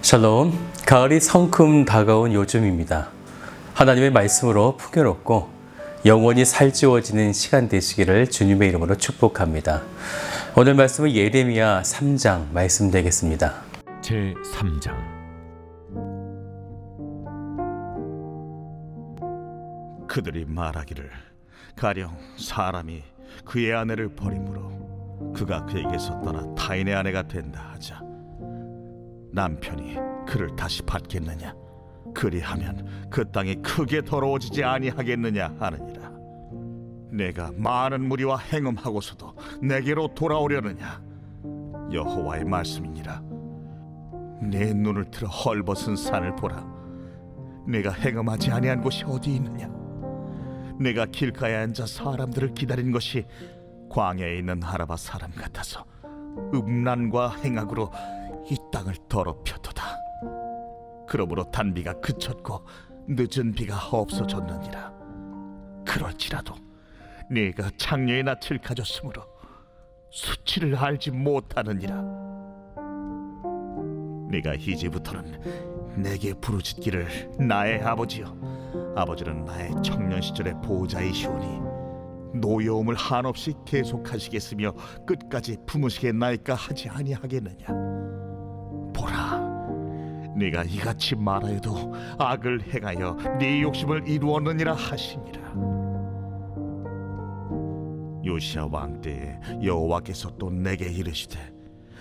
샬롬, 가을이 성큼 다가온 요즘입니다. 하나님의 말씀으로 풍요롭고 영원히 살찌워지는 시간 되시기를 주님의 이름으로 축복합니다. 오늘 말씀은 예레미야 3장 말씀 되겠습니다. 제 3장. 그들이 말하기를 가령 사람이 그의 아내를 버림으로 그가 그에게서 떠나 타인의 아내가 된다 하자 남편이 그를 다시 받겠느냐? 그리하면 그 땅이 크게 더러워지지 아니하겠느냐 하느니라. 내가 많은 무리와 행음하고서도 내게로 돌아오려느냐? 여호와의 말씀이니라. 내 눈을 들어 헐벗은 산을 보라. 내가 행음하지 아니한 곳이 어디 있느냐? 내가 길가에 앉아 사람들을 기다린 것이 광야에 있는 아라바 사람 같아서 음란과 행악으로 이 땅을 더럽혔도다. 그러므로 단비가 그쳤고 늦은 비가 없어졌느니라. 그럴지라도 네가 창녀의 낯을 가졌으므로 수치를 알지 못하느니라. 네가 이제부터는 내게 부르짖기를 나의 아버지여. 아버지는 나의 청년 시절의 보호자이시오니 노여움을 한없이 계속하시겠으며 끝까지 품으시겠나이까 하지 아니하겠느냐. 보라, 네가 이같이 말하여도 악을 행하여 네 욕심을 이루었느니라 하시니라. 요시야 왕 때에 여호와께서 또 내게 이르시되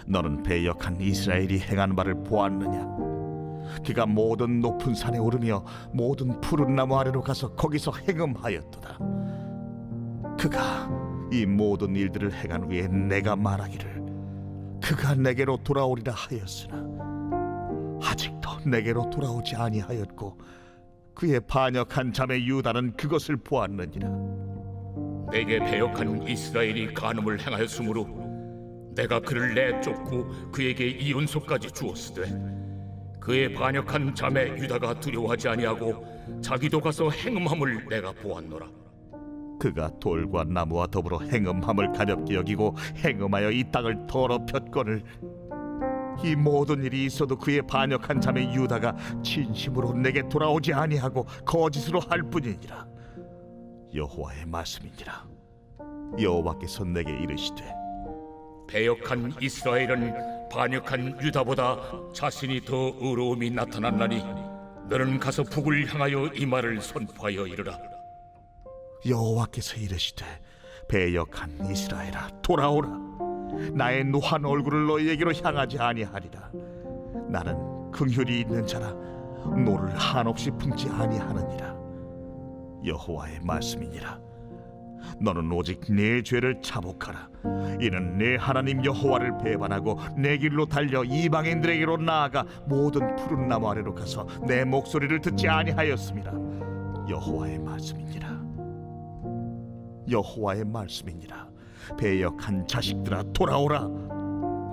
너는 배역한 이스라엘이 행한 바를 보았느냐? 그가 모든 높은 산에 오르며 모든 푸른 나무 아래로 가서 거기서 행음하였도다. 그가 이 모든 일들을 행한 후에 내가 말하기를 그가 내게로 돌아오리라 하였으나 아직도 내게로 돌아오지 아니하였고 그의 반역한 자매 유다는 그것을 보았느니라. 내게 배역한 이스라엘이 간음을 행하였으므로 내가 그를 내쫓고 그에게 이윤소까지 주었으되 그의 반역한 자매 유다가 두려워하지 아니하고 자기도 가서 행음함을 내가 보았노라. 그가 돌과 나무와 더불어 행음함을 가볍게 여기고 행음하여 이 땅을 더럽혔거늘 이 모든 일이 있어도 그의 반역한 자매 유다가 진심으로 내게 돌아오지 아니하고 거짓으로 할 뿐이니라. 여호와의 말씀이니라. 여호와께서 내게 이르시되 배역한 이스라엘은 반역한 유다보다 자신이 더 의로움이 나타났나니 너는 가서 북을 향하여 이 말을 선포하여 이르라. 여호와께서 이르시되 배역한 이스라엘아 돌아오라. 나의 노한 얼굴을 너희에게로 향하지 아니하리라. 나는 긍휼이 있는 자라 노를 한없이 품지 아니하느니라. 여호와의 말씀이니라. 너는 오직 네 죄를 자복하라. 이는 네 하나님 여호와를 배반하고 내 길로 달려 이방인들에게로 나아가 모든 푸른 나무 아래로 가서 내 목소리를 듣지 아니하였음이라. 여호와의 말씀이니라. 여호와의 말씀이니라. 배역한 자식들아 돌아오라.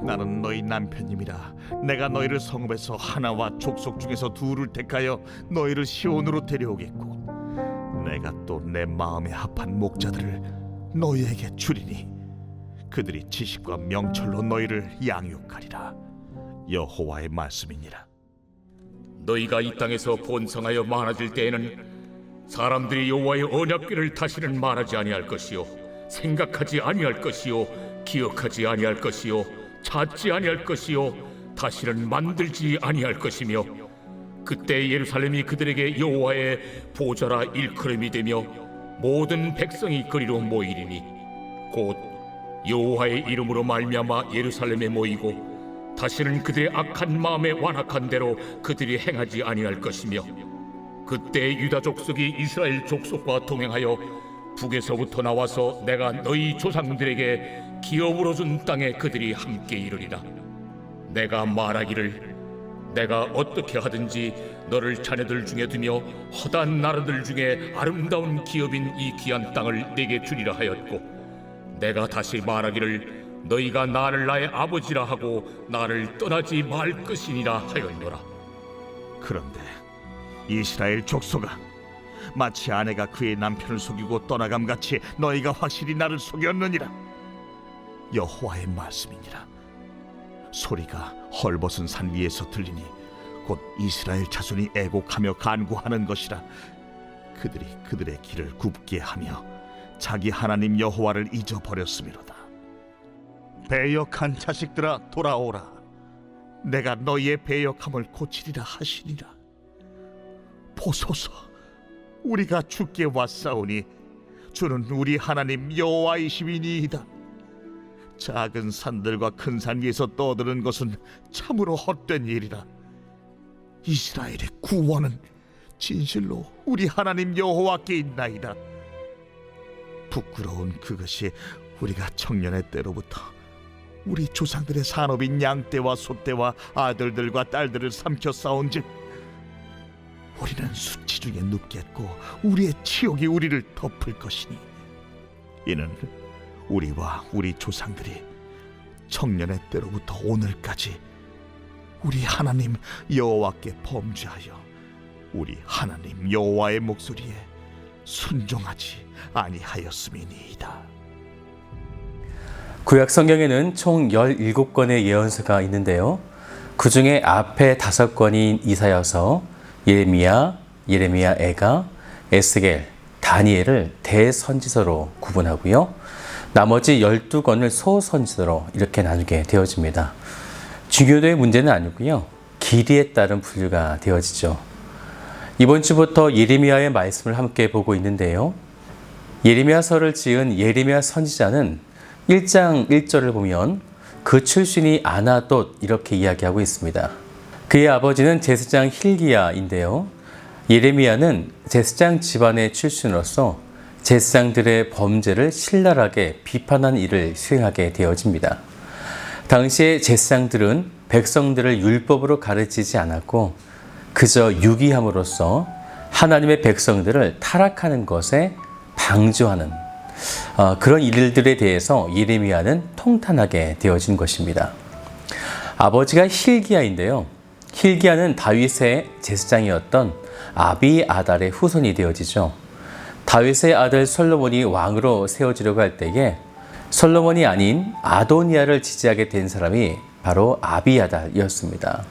나는 너희 남편님이라. 내가 너희를 성읍에서 하나와 족속 중에서 둘을 택하여 너희를 시온으로 데려오겠고 내가 또 내 마음에 합한 목자들을 너희에게 주리니 그들이 지식과 명철로 너희를 양육하리라. 여호와의 말씀이니라. 너희가 이 땅에서 번성하여 많아질 때에는 사람들이 여호와의 언약궤를 다시는 말하지 아니할 것이요 생각하지 아니할 것이요 기억하지 아니할 것이요 찾지 아니할 것이요 다시는 만들지 아니할 것이며 그때 예루살렘이 그들에게 여호와의 보좌라 일컬음이 되며 모든 백성이 그리로 모이리니 곧 여호와의 이름으로 말미암아 예루살렘에 모이고 다시는 그들의 악한 마음에 완악한 대로 그들이 행하지 아니할 것이며 그때 유다 족속이 이스라엘 족속과 동행하여 북에서부터 나와서 내가 너희 조상들에게 기업으로 준 땅에 그들이 함께 이르리라. 내가 말하기를 내가 어떻게 하든지 너를 자녀들 중에 두며 허다한 나라들 중에 아름다운 기업인 이 귀한 땅을 내게 주리라 하였고 내가 다시 말하기를 너희가 나를 나의 아버지라 하고 나를 떠나지 말 것이니라 하였노라. 그런데 이스라엘 족속아, 마치 아내가 그의 남편을 속이고 떠나감같이 너희가 확실히 나를 속였느니라. 여호와의 말씀이니라. 소리가 헐벗은 산 위에서 들리니 곧 이스라엘 자손이 애곡하며 간구하는 것이라. 그들이 그들의 길을 굽게 하며 자기 하나님 여호와를 잊어버렸음이로다. 배역한 자식들아 돌아오라. 내가 너희의 배역함을 고치리라 하시니라. 보소서, 우리가 주께 왔사오니 주는 우리 하나님 여호와이시니이다. 작은 산들과 큰 산 위에서 떠드는 것은 참으로 헛된 일이라. 이스라엘의 구원은 진실로 우리 하나님 여호와께 있나이다. 부끄러운 그것이 우리가 청년의 때로부터 우리 조상들의 산업인 양떼와 소떼와 아들들과 딸들을 삼켜 싸운즉 우리는 수치 중에 눕겠고 우리의 치욕이 우리를 덮을 것이니, 이는 우리와 우리 조상들이 청년의 때로부터 오늘까지 우리 하나님 여호와께 범죄하여 우리 하나님 여호와의 목소리에 순종하지 아니하였음이니이다. 구약 성경에는 총 17권의 예언서가 있는데요. 그 중에 앞에 5권인 이사야서, 예레미야, 애가, 에스겔, 다니엘을 대선지서로 구분하고요. 나머지 12권을 소선지서로 이렇게 나누게 되어집니다. 중요도의 문제는 아니고요. 길이에 따른 분류가 되어지죠. 이번 주부터 예레미야의 말씀을 함께 보고 있는데요. 예레미야서를 지은 예레미야 선지자는 1장 1절을 보면 그 출신이 아나돗 이렇게 이야기하고 있습니다. 그의 아버지는 제사장 힐기야인데요. 예레미야는 제사장 집안의 출신으로서 제사장들의 범죄를 신랄하게 비판한 일을 수행하게 되어집니다. 당시의 제사장들은 백성들을 율법으로 가르치지 않았고 그저 유기함으로써 하나님의 백성들을 타락하는 것에 방조하는 그런 일들에 대해서 예레미야는 통탄하게 되어진 것입니다. 아버지가 힐기야인데요. 힐기야는 다윗의 제사장이었던 아비아달의 후손이 되어지죠. 다윗의 아들 솔로몬이 왕으로 세워지려고 할 때에 솔로몬이 아닌 아도니아를 지지하게 된 사람이 바로 아비아달이었습니다.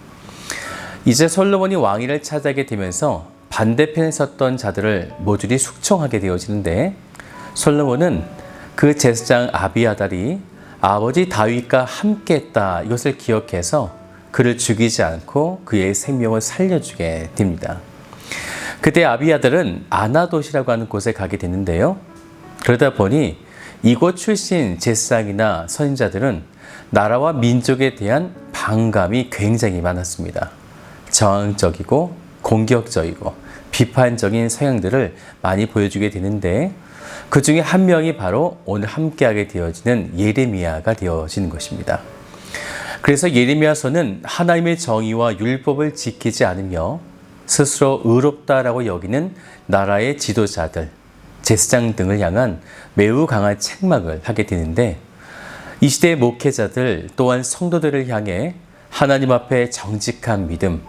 이제 솔로몬이 왕위를 차지하게 되면서 반대편에 섰던 자들을 모조리 숙청하게 되어지는데, 솔로몬은 그 제사장 아비아달이 아버지 다윗과 함께했다 이것을 기억해서 그를 죽이지 않고 그의 생명을 살려주게 됩니다. 그때 아비아달은 아나돗이라고 하는 곳에 가게 됐는데요. 그러다 보니 이곳 출신 제사장이나 선지자들은 나라와 민족에 대한 반감이 굉장히 많았습니다. 저항적이고 공격적이고 비판적인 성향들을 많이 보여주게 되는데, 그 중에 한 명이 바로 오늘 함께하게 되어지는 예레미야가 되어지는 것입니다. 그래서 예레미야서는 하나님의 정의와 율법을 지키지 않으며 스스로 의롭다라고 여기는 나라의 지도자들, 제사장 등을 향한 매우 강한 책망을 하게 되는데, 이 시대의 목회자들 또한 성도들을 향해 하나님 앞에 정직한 믿음,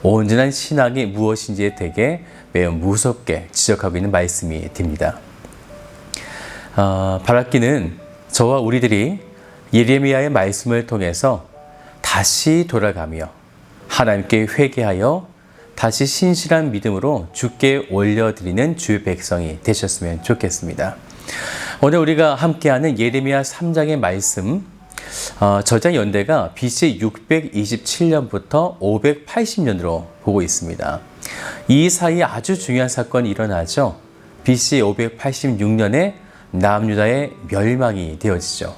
온전한 신앙이 무엇인지에 대해 매우 무섭게 지적하고 있는 말씀이 됩니다. 바라기는 저와 우리들이 예레미야의 말씀을 통해서 다시 돌아가며 하나님께 회개하여 다시 신실한 믿음으로 주께 올려드리는 주의 백성이 되셨으면 좋겠습니다. 오늘 우리가 함께하는 예레미야 3장의 말씀, 저자 연대가 BC 627년부터 580년으로 보고 있습니다. 이 사이에 아주 중요한 사건이 일어나죠. BC 586년에 남유다의 멸망이 되어지죠.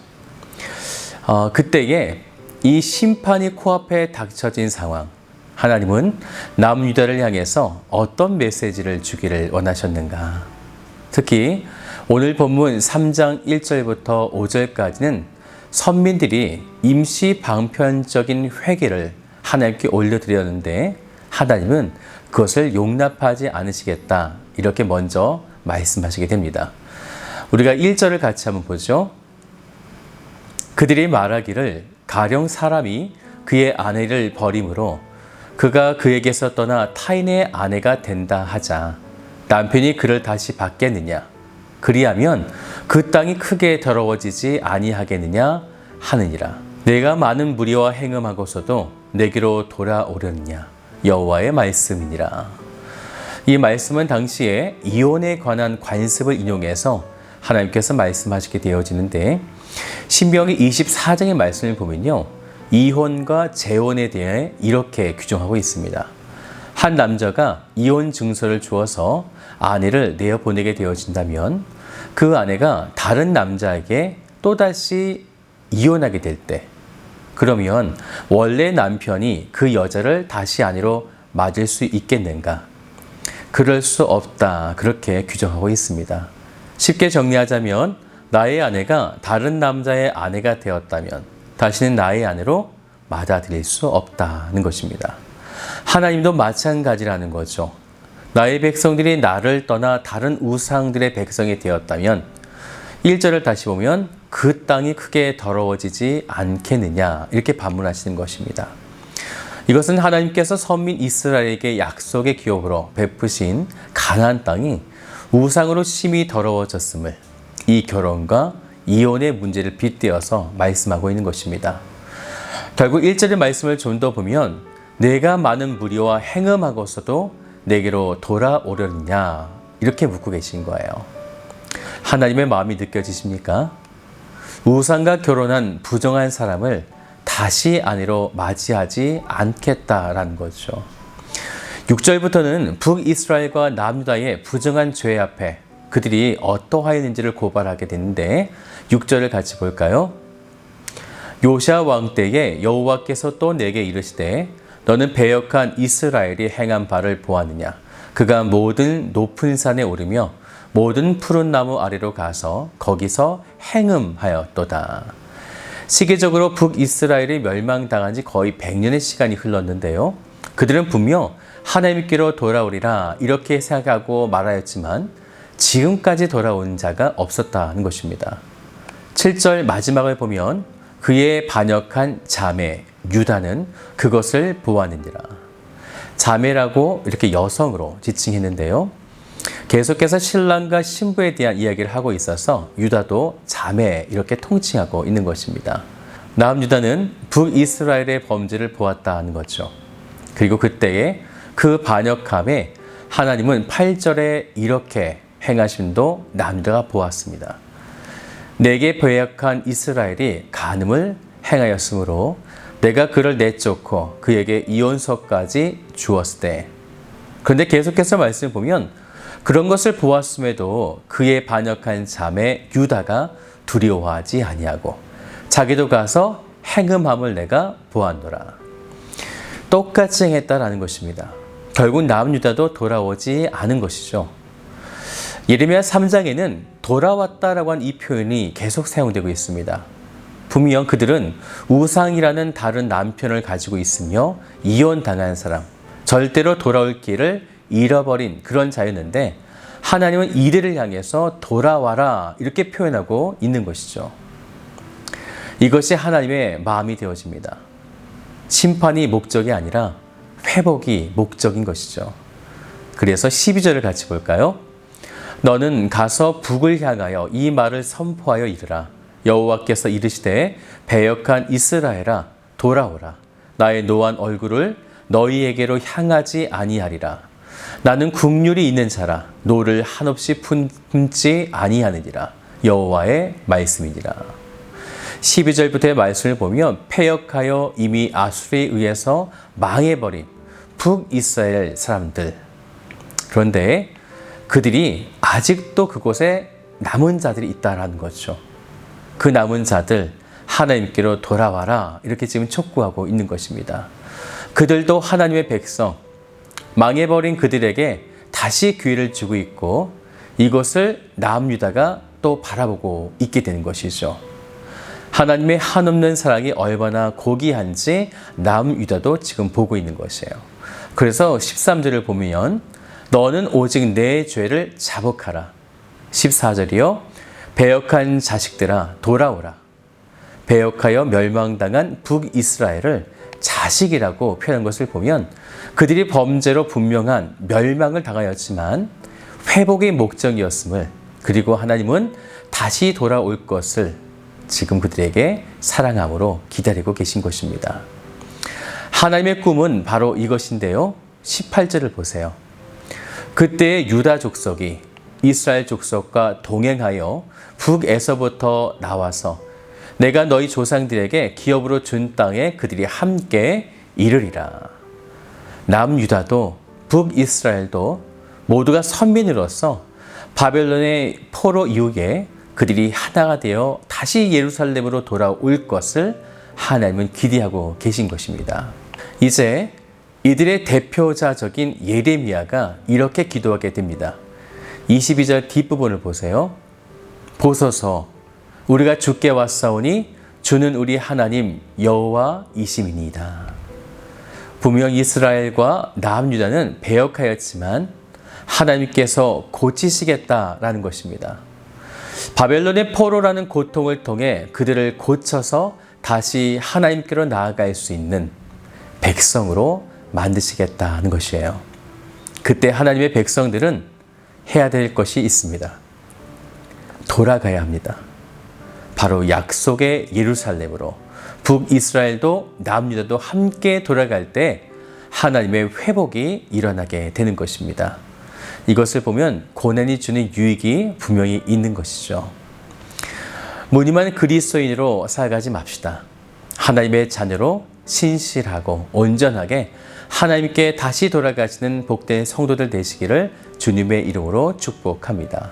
그때에 이 심판이 코앞에 닥쳐진 상황, 하나님은 남유다를 향해서 어떤 메시지를 주기를 원하셨는가? 특히 오늘 본문 3장 1절부터 5절까지는 선민들이 임시 방편적인 회개를 하나님께 올려드렸는데 하나님은 그것을 용납하지 않으시겠다, 이렇게 먼저 말씀하시게 됩니다. 우리가 1절을 같이 한번 보죠. 그들이 말하기를 가령 사람이 그의 아내를 버림으로 그가 그에게서 떠나 타인의 아내가 된다 하자 남편이 그를 다시 받겠느냐? 그리하면 그 땅이 크게 더러워지지 아니하겠느냐 하느니라. 내가 많은 무리와 행음하고서도 내게로 돌아오려느냐? 여호와의 말씀이니라. 이 말씀은 당시에 이혼에 관한 관습을 인용해서 하나님께서 말씀하시게 되어지는데, 신명기 24장의 말씀을 보면요, 이혼과 재혼에 대해 이렇게 규정하고 있습니다. 한 남자가 이혼 증서를 주어서 아내를 내어보내게 되어진다면 그 아내가 다른 남자에게 또다시 이혼하게 될 때, 그러면 원래 남편이 그 여자를 다시 아내로 맞을 수 있겠는가? 그럴 수 없다. 그렇게 규정하고 있습니다. 쉽게 정리하자면 나의 아내가 다른 남자의 아내가 되었다면 다시는 나의 아내로 받아들일 수 없다는 것입니다. 하나님도 마찬가지라는 거죠. 나의 백성들이 나를 떠나 다른 우상들의 백성이 되었다면 1절을 다시 보면 그 땅이 크게 더러워지지 않겠느냐, 이렇게 반문하시는 것입니다. 이것은 하나님께서 선민 이스라엘에게 약속의 기업으로 베푸신 가나안 땅이 우상으로 심히 더러워졌음을 이 결혼과 이혼의 문제를 빗대어서 말씀하고 있는 것입니다. 결국 1절의 말씀을 좀 더 보면 내가 많은 무리와 행음하고서도 내게로 돌아오려느냐, 이렇게 묻고 계신 거예요. 하나님의 마음이 느껴지십니까? 우상과 결혼한 부정한 사람을 다시 아내로 맞이하지 않겠다라는 거죠. 6절부터는 북이스라엘과 남유다의 부정한 죄 앞에 그들이 어떠하였는지를 고발하게 되는데 6절을 같이 볼까요? 요시아 왕 때에 여호와께서 또 내게 이르시되 너는 배역한 이스라엘이 행한 바를 보았느냐? 그가 모든 높은 산에 오르며 모든 푸른 나무 아래로 가서 거기서 행음하였도다. 시기적으로 북이스라엘이 멸망당한 지 거의 100년의 시간이 흘렀는데요. 그들은 분명 하나님께로 돌아오리라 이렇게 생각하고 말하였지만 지금까지 돌아온 자가 없었다는 것입니다. 7절 마지막을 보면 그의 반역한 자매 유다는 그것을 보았느니라. 자매라고 이렇게 여성으로 지칭했는데요. 계속해서 신랑과 신부에 대한 이야기를 하고 있어서 유다도 자매 이렇게 통칭하고 있는 것입니다. 남유다는 북이스라엘의 범죄를 보았다는 거죠. 그리고 그때에 그 반역함에 하나님은 8절에 이렇게 행하심도 남유다가 보았습니다. 내게 배역한 이스라엘이 간음을 행하였으므로 내가 그를 내쫓고 그에게 이혼서까지 주었을 때. 그런데 계속해서 말씀을 보면 그런 것을 보았음에도 그의 반역한 자매 유다가 두려워하지 아니하고 자기도 가서 행음함을 내가 보았노라. 똑같이 행했다라는 것입니다. 결국 남유다도 돌아오지 않은 것이죠. 예레미야 3장에는 돌아왔다라고 한 이 표현이 계속 사용되고 있습니다. 분명 그들은 우상이라는 다른 남편을 가지고 있으며 이혼당한 사람, 절대로 돌아올 길을 잃어버린 그런 자였는데 하나님은 이들을 향해서 돌아와라 이렇게 표현하고 있는 것이죠. 이것이 하나님의 마음이 되어집니다. 심판이 목적이 아니라 회복이 목적인 것이죠. 그래서 12절을 같이 볼까요? 너는 가서 북을 향하여 이 말을 선포하여 이르라. 여호와께서 이르시되 배역한 이스라엘아 돌아오라. 나의 노한 얼굴을 너희에게로 향하지 아니하리라. 나는 국률이 있는 자라 노를 한없이 품지 아니하느니라. 여호와의 말씀이니라. 12절부터의 말씀을 보면 패역하여 이미 아수르에 의해서 망해버린 북이스라엘 사람들. 그런데 그들이 아직도 그곳에 남은 자들이 있다라는 거죠. 그 남은 자들 하나님께로 돌아와라 이렇게 지금 촉구하고 있는 것입니다. 그들도 하나님의 백성, 망해버린 그들에게 다시 기회를 주고 있고 이것을 남유다가 또 바라보고 있게 되는 것이죠. 하나님의 한없는 사랑이 얼마나 고귀한지 남유다도 지금 보고 있는 것이에요. 그래서 13절을 보면 너는 오직 내 죄를 자복하라. 14절이요. 배역한 자식들아 돌아오라. 배역하여 멸망당한 북이스라엘을 자식이라고 표현한 것을 보면 그들이 범죄로 분명한 멸망을 당하였지만 회복의 목적이었음을, 그리고 하나님은 다시 돌아올 것을 지금 그들에게 사랑함으로 기다리고 계신 것입니다. 하나님의 꿈은 바로 이것인데요. 18절을 보세요. 그때 유다 족속이 이스라엘 족속과 동행하여 북에서부터 나와서 내가 너희 조상들에게 기업으로 준 땅에 그들이 함께 이르리라. 남유다도 북이스라엘도 모두가 선민으로서 바벨론의 포로 이후에 그들이 하나가 되어 다시 예루살렘으로 돌아올 것을 하나님은 기대하고 계신 것입니다. 이제 이들의 대표자적인 예레미야가 이렇게 기도하게 됩니다. 22절 뒷부분을 보세요. 보소서 우리가 주께 왔사오니 주는 우리 하나님 여호와이심이니이다. 분명 이스라엘과 남유다는 배역하였지만 하나님께서 고치시겠다라는 것입니다. 바벨론의 포로라는 고통을 통해 그들을 고쳐서 다시 하나님께로 나아갈 수 있는 백성으로 만드시겠다는 것이에요. 그때 하나님의 백성들은 해야 될 것이 있습니다. 돌아가야 합니다. 바로 약속의 예루살렘으로 북이스라엘도 남유다도 함께 돌아갈 때 하나님의 회복이 일어나게 되는 것입니다. 이것을 보면 고난이 주는 유익이 분명히 있는 것이죠. 무늬만 그리스도인으로 살아가지 맙시다. 하나님의 자녀로 신실하고 온전하게 하나님께 다시 돌아가시는 복된 성도들 되시기를 주님의 이름으로 축복합니다.